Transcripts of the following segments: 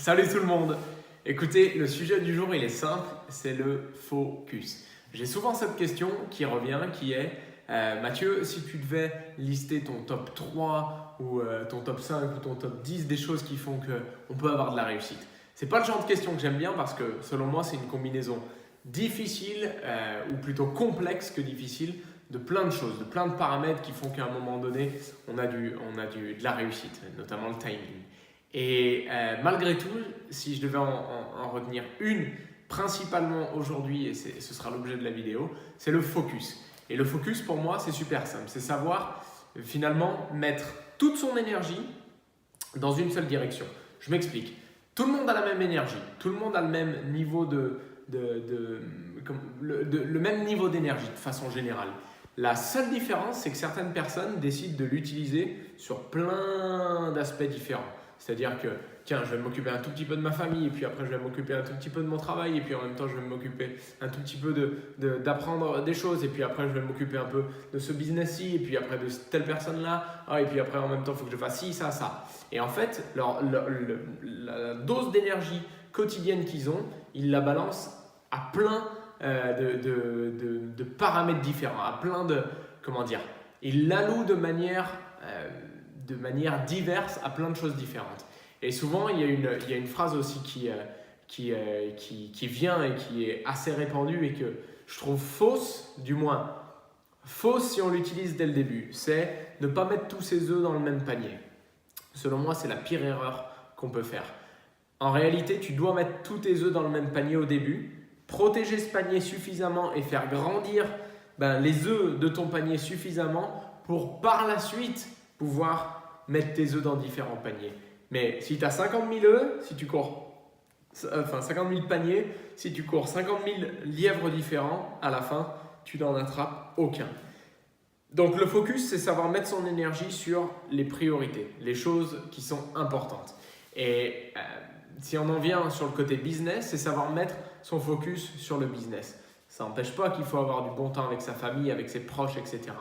Salut tout le monde. Écoutez, le sujet du jour il est simple, c'est le focus. J'ai souvent cette question qui revient qui est Mathieu, si tu devais lister ton top 3 ou ton top 5 ou ton top 10 des choses qui font qu'on peut avoir de la réussite. C'est pas le genre de question que j'aime bien parce que selon moi c'est une combinaison difficile ou plutôt complexe que difficile de plein de choses, de plein de paramètres qui font qu'à un moment donné on a de la réussite, notamment le timing. Et malgré tout, si je devais en retenir une principalement aujourd'hui, et ce sera l'objet de la vidéo, c'est le focus. Et le focus pour moi c'est super simple, c'est savoir finalement mettre toute son énergie dans une seule direction. Je m'explique. Tout le monde a la même énergie, tout le monde a le même niveau le même niveau d'énergie de façon générale. La seule différence, c'est que certaines personnes décident de l'utiliser sur plein d'aspects différents. C'est-à-dire que, tiens, je vais m'occuper un tout petit peu de ma famille, et puis après je vais m'occuper un tout petit peu de mon travail, et puis en même temps je vais m'occuper un tout petit peu d'apprendre des choses, et puis après je vais m'occuper un peu de ce business-ci, et puis après de telle personne-là, et puis après en même temps il faut que je fasse ci, ça, ça. Et en fait, la dose d'énergie quotidienne qu'ils ont, ils la balancent à plein de paramètres différents, à plein de, comment dire, ils l'allouent de manière diverse à plein de choses différentes. Et souvent, il y a une phrase aussi qui vient et qui est assez répandue et que je trouve fausse, du moins fausse si on l'utilise dès le début, c'est ne pas mettre tous ses œufs dans le même panier. Selon moi, c'est la pire erreur qu'on peut faire. En réalité, tu dois mettre tous tes œufs dans le même panier au début, protéger ce panier suffisamment et faire grandir les œufs de ton panier suffisamment pour par la suite pouvoir mettre tes œufs dans différents paniers. Mais si tu as 50 000 œufs, si tu cours, 50 000 paniers, si tu cours 50 000 lièvres différents, à la fin, tu n'en attrapes aucun. Donc le focus, c'est savoir mettre son énergie sur les priorités, les choses qui sont importantes. Et si on en vient sur le côté business, c'est savoir mettre son focus sur le business. Ça n'empêche pas qu'il faut avoir du bon temps avec sa famille, avec ses proches, etc.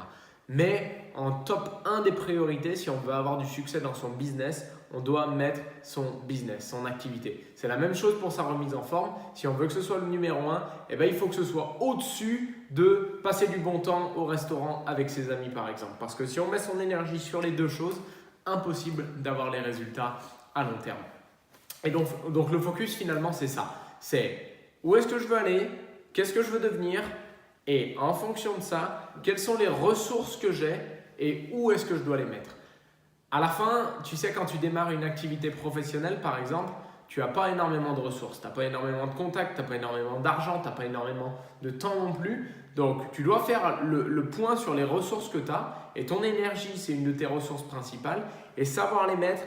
Mais en top 1 des priorités, si on veut avoir du succès dans son business, on doit mettre son business, son activité. C'est la même chose pour sa remise en forme. Si on veut que ce soit le numéro 1, il faut que ce soit au-dessus de passer du bon temps au restaurant avec ses amis par exemple. Parce que si on met son énergie sur les deux choses, impossible d'avoir les résultats à long terme. Et donc le focus finalement c'est ça. C'est où est-ce que je veux aller, qu'est-ce que je veux devenir et en fonction de ça, quelles sont les ressources que j'ai et où est-ce que je dois les mettre. À la fin, tu sais, quand tu démarres une activité professionnelle, par exemple, tu n'as pas énormément de ressources, tu n'as pas énormément de contacts, tu n'as pas énormément d'argent, tu n'as pas énormément de temps non plus. Donc, tu dois faire le point sur les ressources que tu as et ton énergie, c'est une de tes ressources principales et savoir les mettre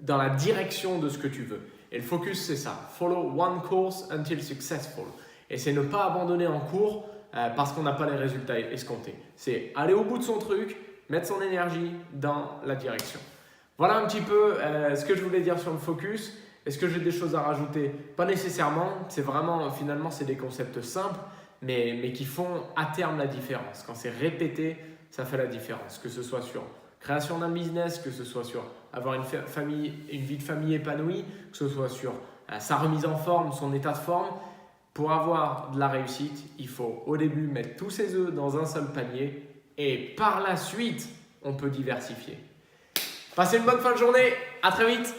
dans la direction de ce que tu veux. Et le focus, c'est ça. Follow one course until successful. Et c'est ne pas abandonner en cours parce qu'on n'a pas les résultats escomptés. C'est aller au bout de son truc, mettre son énergie dans la direction. Voilà un petit peu ce que je voulais dire sur le focus. Est-ce que j'ai des choses à rajouter? Pas nécessairement. C'est vraiment, finalement, c'est des concepts simples, mais qui font à terme la différence. Quand c'est répété, ça fait la différence. Que ce soit sur création d'un business, que ce soit sur avoir une vie de famille épanouie, que ce soit sur sa remise en forme, son état de forme. Pour avoir de la réussite, il faut au début mettre tous ses œufs dans un seul panier et par la suite, on peut diversifier. Passez une bonne fin de journée, à très vite.